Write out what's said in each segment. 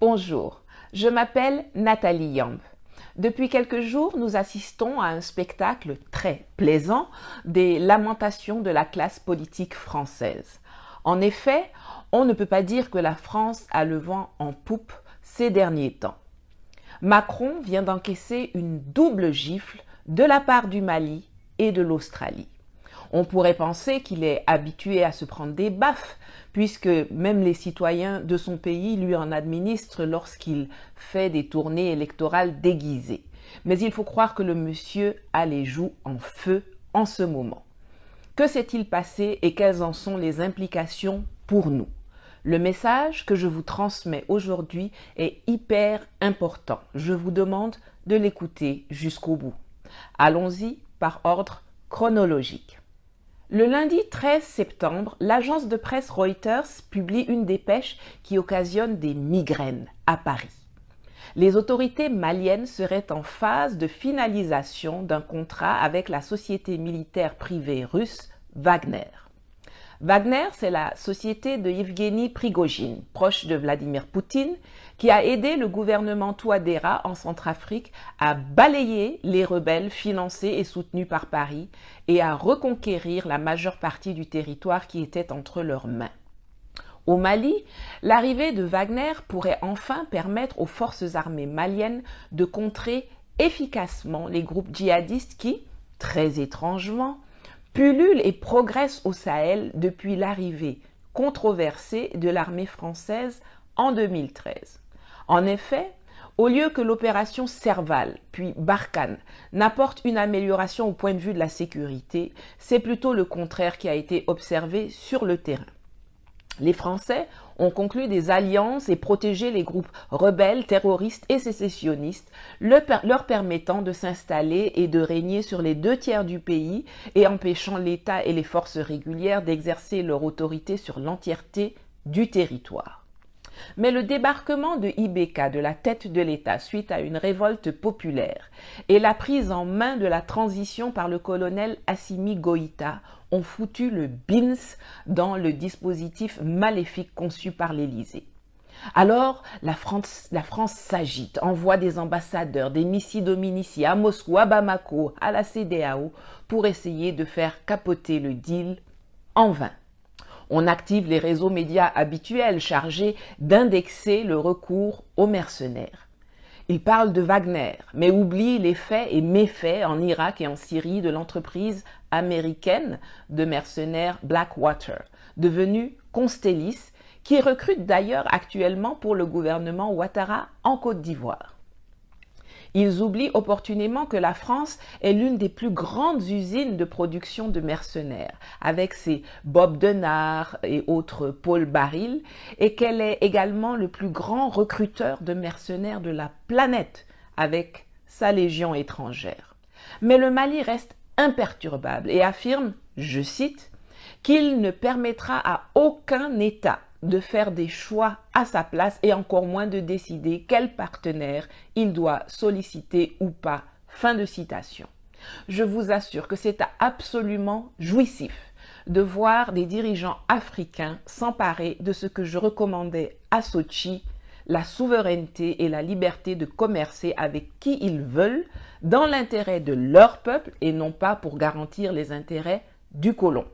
Bonjour, je m'appelle Nathalie Yamb. Depuis quelques jours, nous assistons à un spectacle très plaisant des lamentations de la classe politique française. En effet, on ne peut pas dire que la France a le vent en poupe ces derniers temps. Macron vient d'encaisser une double gifle de la part du Mali et de l'Australie. On pourrait penser qu'il est habitué à se prendre des baffes, puisque même les citoyens de son pays lui en administrent lorsqu'il fait des tournées électorales déguisées. Mais il faut croire que le monsieur a les joues en feu en ce moment. Que s'est-il passé et quelles en sont les implications pour nous? Le message que je vous transmets aujourd'hui est hyper important. Je vous demande de l'écouter jusqu'au bout. Allons-y par ordre chronologique. Le lundi 13 septembre, l'agence de presse Reuters publie une dépêche qui occasionne des migraines à Paris. Les autorités maliennes seraient en phase de finalisation d'un contrat avec la société militaire privée russe Wagner. Wagner, c'est la société de Yevgeny Prigojine, proche de Vladimir Poutine, qui a aidé le gouvernement Touadéra en Centrafrique à balayer les rebelles financés et soutenus par Paris et à reconquérir la majeure partie du territoire qui était entre leurs mains. Au Mali, l'arrivée de Wagner pourrait enfin permettre aux forces armées maliennes de contrer efficacement les groupes djihadistes qui, très étrangement, pullule et progresse au Sahel depuis l'arrivée controversée de l'armée française en 2013. En effet, au lieu que l'opération Serval, puis Barkhane, n'apporte une amélioration au point de vue de la sécurité, c'est plutôt le contraire qui a été observé sur le terrain. Les Français ont conclu des alliances et protégé les groupes rebelles, terroristes et sécessionnistes, leur permettant de s'installer et de régner sur les 2/3 du pays et empêchant l'État et les forces régulières d'exercer leur autorité sur l'entièreté du territoire. Mais le débarquement de Ibeka de la tête de l'État suite à une révolte populaire et la prise en main de la transition par le colonel Assimi Goïta ont foutu le bins dans le dispositif maléfique conçu par l'Élysée. Alors, la France s'agite, envoie des ambassadeurs, des missi dominici à Moscou, à Bamako, à la CEDEAO pour essayer de faire capoter le deal en vain. On active les réseaux médias habituels chargés d'indexer le recours aux mercenaires. Ils parlent de Wagner, mais oublient les faits et méfaits en Irak et en Syrie de l'entreprise américaine de mercenaires Blackwater, devenue Constellis, qui recrute d'ailleurs actuellement pour le gouvernement Ouattara en Côte d'Ivoire. Ils oublient opportunément que la France est l'une des plus grandes usines de production de mercenaires, avec ses Bob Denard et autres Paul Baril, et qu'elle est également le plus grand recruteur de mercenaires de la planète, avec sa légion étrangère. Mais le Mali reste imperturbable et affirme, je cite, qu'il ne permettra à aucun État de faire des choix à sa place et encore moins de décider quel partenaire il doit solliciter ou pas. Fin de citation. Je vous assure que c'est absolument jouissif de voir des dirigeants africains s'emparer de ce que je recommandais à Sochi, la souveraineté et la liberté de commercer avec qui ils veulent dans l'intérêt de leur peuple et non pas pour garantir les intérêts du colon.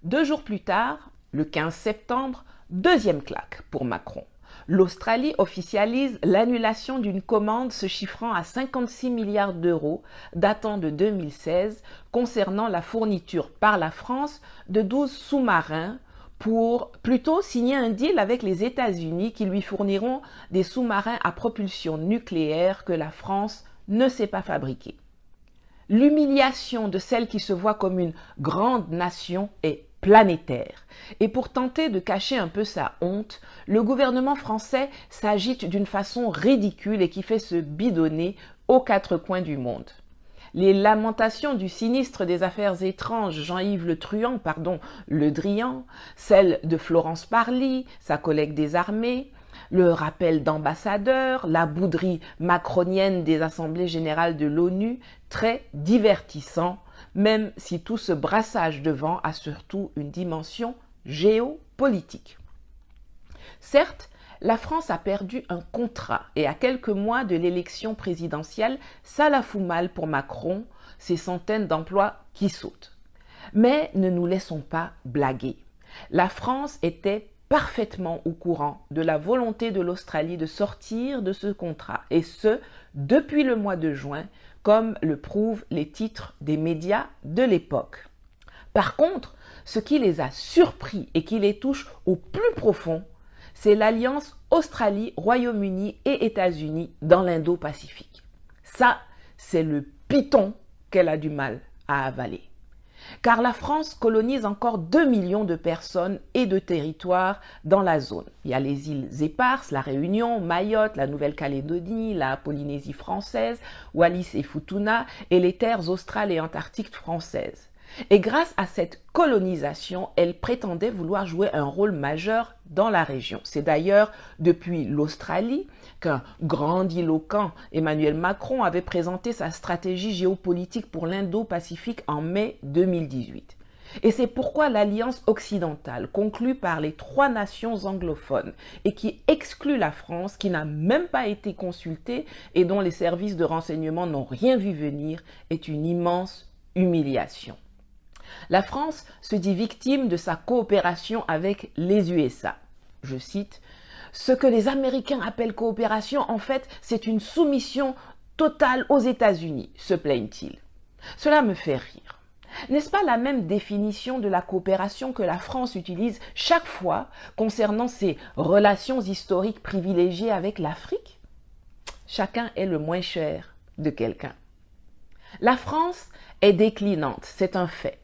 2 jours plus tard, le 15 septembre, deuxième claque pour Macron. L'Australie officialise l'annulation d'une commande se chiffrant à 56 milliards d'euros datant de 2016 concernant la fourniture par la France de 12 sous-marins pour plutôt signer un deal avec les États-Unis qui lui fourniront des sous-marins à propulsion nucléaire que la France ne sait pas fabriquer. L'humiliation de celle qui se voit comme une grande nation est planétaire. Et pour tenter de cacher un peu sa honte, le gouvernement français s'agite d'une façon ridicule et qui fait se bidonner aux 4 coins du monde. Les lamentations du sinistre des affaires étranges Jean-Yves Le Drian, celles de Florence Parly, sa collègue des armées, le rappel d'ambassadeurs, la bouderie macronienne des assemblées générales de l'ONU, très divertissant, même si tout ce brassage de vent a surtout une dimension géopolitique. Certes, La France a perdu un contrat et à quelques mois de l'élection présidentielle, ça la fout mal pour Macron, ces centaines d'emplois qui sautent. Mais ne nous laissons pas blaguer. La France était parfaitement au courant de la volonté de l'Australie de sortir de ce contrat, et ce, depuis le mois de juin, comme le prouvent les titres des médias de l'époque. Par contre, ce qui les a surpris et qui les touche au plus profond, c'est l'alliance Australie, Royaume-Uni et États-Unis dans l'Indo-Pacifique. Ça, c'est le python qu'elle a du mal à avaler. Car la France colonise encore 2 millions de personnes et de territoires dans la zone. Il y a les îles éparses, la Réunion, Mayotte, la Nouvelle-Calédonie, la Polynésie française, Wallis et Futuna et les terres australes et antarctiques françaises. Et grâce à cette colonisation, elle prétendait vouloir jouer un rôle majeur dans la région. C'est d'ailleurs depuis l'Australie qu'un grandiloquent Emmanuel Macron avait présenté sa stratégie géopolitique pour l'Indo-Pacifique en mai 2018. Et c'est pourquoi l'alliance occidentale, conclue par les 3 nations anglophones et qui exclut la France, qui n'a même pas été consultée et dont les services de renseignement n'ont rien vu venir, est une immense humiliation. La France se dit victime de sa coopération avec les USA. Je cite, « Ce que les Américains appellent coopération, en fait, c'est une soumission totale aux États-Unis », se plaignent-ils. Cela me fait rire. N'est-ce pas la même définition de la coopération que la France utilise chaque fois concernant ses relations historiques privilégiées avec l'Afrique? Chacun est le moins cher de quelqu'un. La France est déclinante, c'est un fait.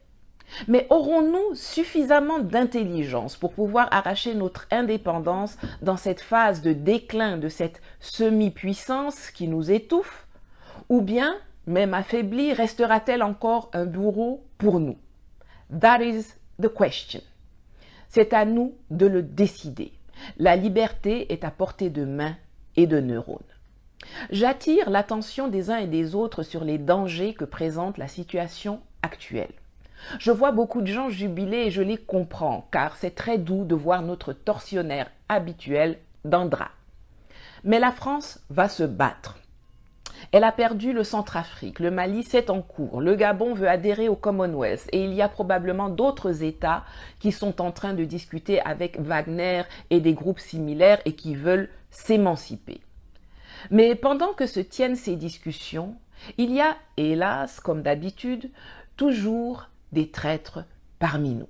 Mais aurons-nous suffisamment d'intelligence pour pouvoir arracher notre indépendance dans cette phase de déclin de cette semi-puissance qui nous étouffe? Ou bien, même affaiblie, restera-t-elle encore un bourreau pour nous? That is the question. C'est à nous de le décider. La liberté est à portée de main et de neurones. J'attire l'attention des uns et des autres sur les dangers que présente la situation actuelle. Je vois beaucoup de gens jubiler et je les comprends, car c'est très doux de voir notre tortionnaire habituel dans le drap. Mais la France va se battre. Elle a perdu le Centrafrique, le Mali c'est en cours, le Gabon veut adhérer au Commonwealth et il y a probablement d'autres États qui sont en train de discuter avec Wagner et des groupes similaires et qui veulent s'émanciper. Mais pendant que se tiennent ces discussions, il y a, hélas, comme d'habitude, toujours des traîtres parmi nous.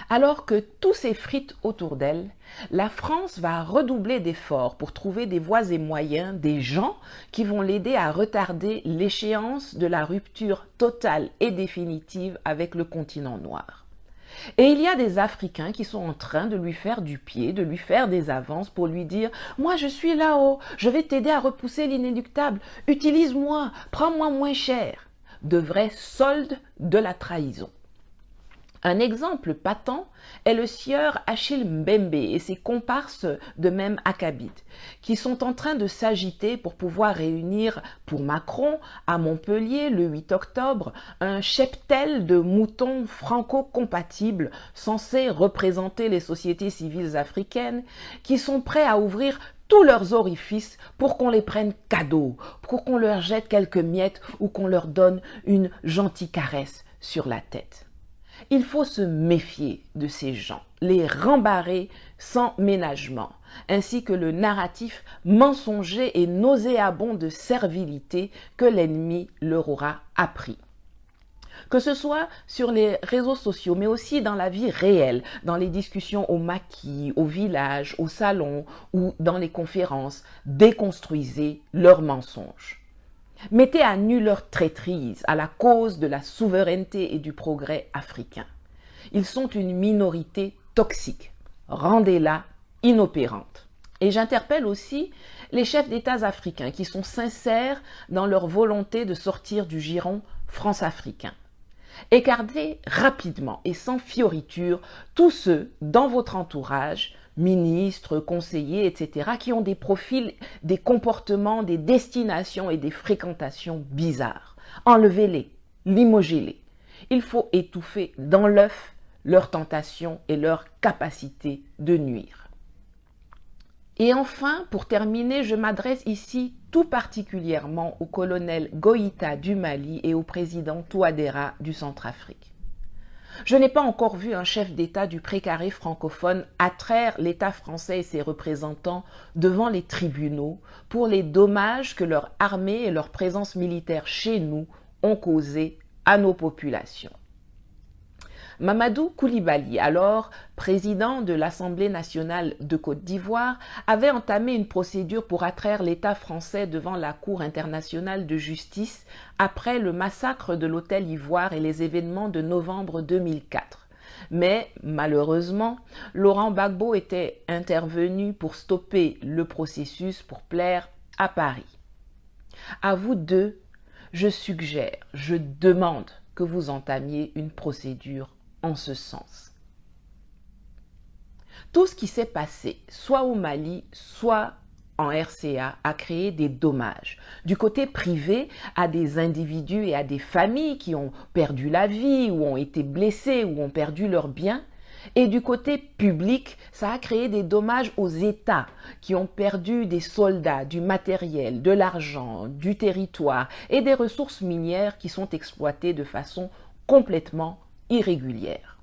Alors que tout s'effrite autour d'elle, la France va redoubler d'efforts pour trouver des voies et moyens, des gens qui vont l'aider à retarder l'échéance de la rupture totale et définitive avec le continent noir. Et il y a des Africains qui sont en train de lui faire du pied, de lui faire des avances pour lui dire « Moi, je suis là-haut, je vais t'aider à repousser l'inéluctable, utilise-moi, prends-moi moins cher ». De vrais soldes de la trahison. Un exemple patent est le sieur Achille Mbembe et ses comparses de même acabit, qui sont en train de s'agiter pour pouvoir réunir pour Macron, à Montpellier, le 8 octobre, un cheptel de moutons franco-compatibles censés représenter les sociétés civiles africaines, qui sont prêts à ouvrir tous leurs orifices pour qu'on les prenne cadeau, pour qu'on leur jette quelques miettes ou qu'on leur donne une gentille caresse sur la tête. Il faut se méfier de ces gens, les rembarrer sans ménagement, ainsi que le narratif mensonger et nauséabond de servilité que l'ennemi leur aura appris. Que ce soit sur les réseaux sociaux, mais aussi dans la vie réelle, dans les discussions au maquis, au village, au salon ou dans les conférences, déconstruisez leurs mensonges. Mettez à nu leur traîtrise à la cause de la souveraineté et du progrès africain. Ils sont une minorité toxique. Rendez-la inopérante. Et j'interpelle aussi les chefs d'État africains qui sont sincères dans leur volonté de sortir du giron france-africain. Écartez rapidement et sans fioriture tous ceux dans votre entourage, ministres, conseillers, etc., qui ont des profils, des comportements, des destinations et des fréquentations bizarres. Enlevez-les, limogez-les. Il faut étouffer dans l'œuf leurs tentations et leur capacité de nuire. Et enfin, pour terminer, je m'adresse ici tout particulièrement au colonel Goïta du Mali et au président Touadéra du Centrafrique. Je n'ai pas encore vu un chef d'État du précaré francophone attraire l'État français et ses représentants devant les tribunaux pour les dommages que leur armée et leur présence militaire chez nous ont causés à nos populations. Mamadou Koulibaly, alors président de l'Assemblée nationale de Côte d'Ivoire, avait entamé une procédure pour attraire l'État français devant la Cour internationale de justice après le massacre de l'Hôtel Ivoire et les événements de novembre 2004. Mais malheureusement, Laurent Gbagbo était intervenu pour stopper le processus pour plaire à Paris. À vous deux, je suggère, je demande que vous entamiez une procédure en ce sens. Tout ce qui s'est passé, soit au Mali, soit en RCA, a créé des dommages. Du côté privé, à des individus et à des familles qui ont perdu la vie, ou ont été blessés, ou ont perdu leurs biens. Et du côté public, ça a créé des dommages aux États qui ont perdu des soldats, du matériel, de l'argent, du territoire et des ressources minières qui sont exploitées de façon complètement irrégulière.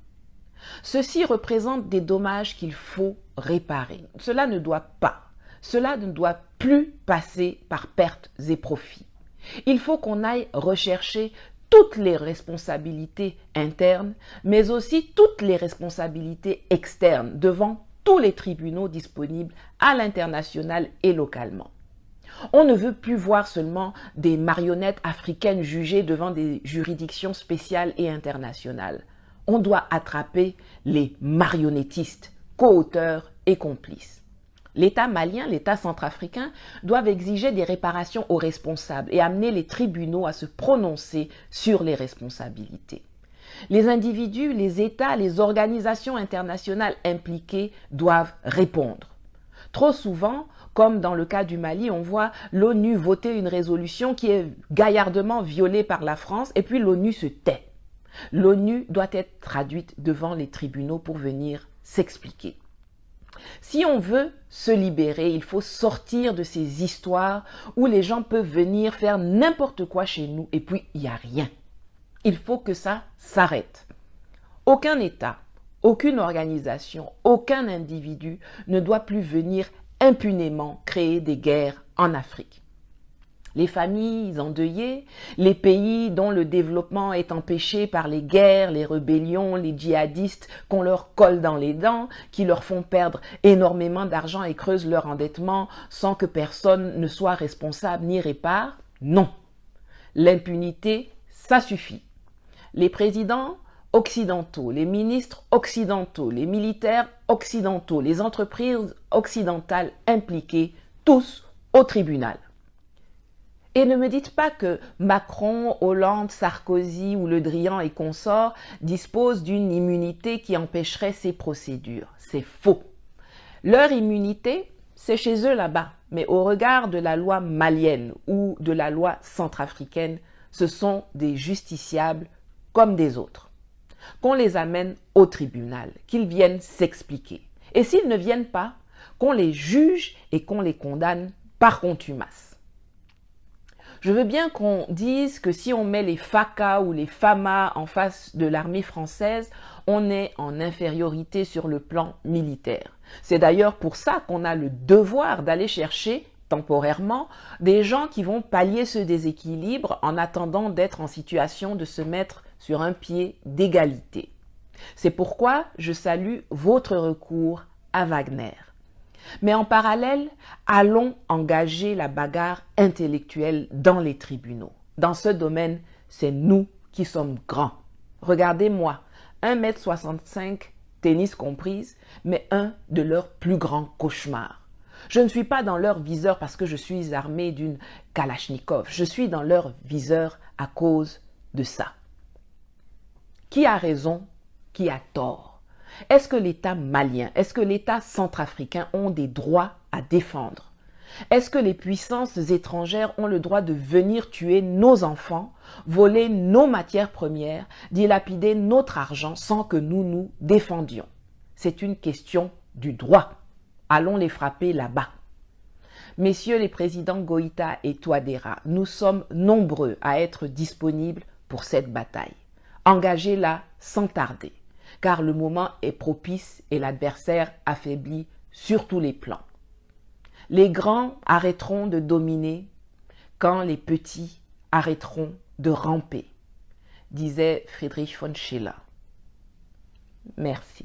Ceci représente des dommages qu'il faut réparer. Cela ne doit plus passer par pertes et profits. Il faut qu'on aille rechercher toutes les responsabilités internes, mais aussi toutes les responsabilités externes devant tous les tribunaux disponibles à l'international et localement. On ne veut plus voir seulement des marionnettes africaines jugées devant des juridictions spéciales et internationales. On doit attraper les marionnettistes, co-auteurs et complices. L'État malien, l'État centrafricain doivent exiger des réparations aux responsables et amener les tribunaux à se prononcer sur les responsabilités. Les individus, les États, les organisations internationales impliquées doivent répondre. Trop souvent, comme dans le cas du Mali, on voit l'ONU voter une résolution qui est gaillardement violée par la France et puis l'ONU se tait. L'ONU doit être traduite devant les tribunaux pour venir s'expliquer. Si on veut se libérer, il faut sortir de ces histoires où les gens peuvent venir faire n'importe quoi chez nous et puis il n'y a rien. Il faut que ça s'arrête. Aucun État, aucune organisation, aucun individu ne doit plus venir impunément créer des guerres en Afrique. Les familles endeuillées, les pays dont le développement est empêché par les guerres, les rébellions, les djihadistes qu'on leur colle dans les dents, qui leur font perdre énormément d'argent et creusent leur endettement sans que personne ne soit responsable ni répare, non. L'impunité, ça suffit. Les présidents occidentaux, les ministres occidentaux, les militaires occidentaux, les entreprises occidentales impliquées, tous au tribunal. Et ne me dites pas que Macron, Hollande, Sarkozy ou Le Drian et consorts disposent d'une immunité qui empêcherait ces procédures. C'est faux. Leur immunité, c'est chez eux là-bas. Mais au regard de la loi malienne ou de la loi centrafricaine, ce sont des justiciables comme des autres. Qu'on les amène au tribunal, qu'ils viennent s'expliquer. Et s'ils ne viennent pas, qu'on les juge et qu'on les condamne par contumace. Je veux bien qu'on dise que si on met les FACA ou les FAMA en face de l'armée française, on est en infériorité sur le plan militaire. C'est d'ailleurs pour ça qu'on a le devoir d'aller chercher temporairement des gens qui vont pallier ce déséquilibre en attendant d'être en situation de se mettre sur un pied d'égalité. C'est pourquoi je salue votre recours à Wagner. Mais en parallèle, allons engager la bagarre intellectuelle dans les tribunaux. Dans ce domaine, c'est nous qui sommes grands. Regardez-moi, 1,65 m, tennis comprise, mais un de leurs plus grands cauchemars. Je ne suis pas dans leur viseur parce que je suis armé d'une Kalachnikov. Je suis dans leur viseur à cause de ça. Qui a raison? Qui a tort? Est-ce que l'État malien, est-ce que l'État centrafricain ont des droits à défendre? Est-ce que les puissances étrangères ont le droit de venir tuer nos enfants, voler nos matières premières, dilapider notre argent sans que nous nous défendions? C'est une question du droit. allons les frapper là-bas. Messieurs les présidents Goïta et Touadéra, nous sommes nombreux à être disponibles pour cette bataille. Engagez-la sans tarder, car le moment est propice et l'adversaire affaibli sur tous les plans. Les grands arrêteront de dominer quand les petits arrêteront de ramper, disait Friedrich von Schiller. Merci.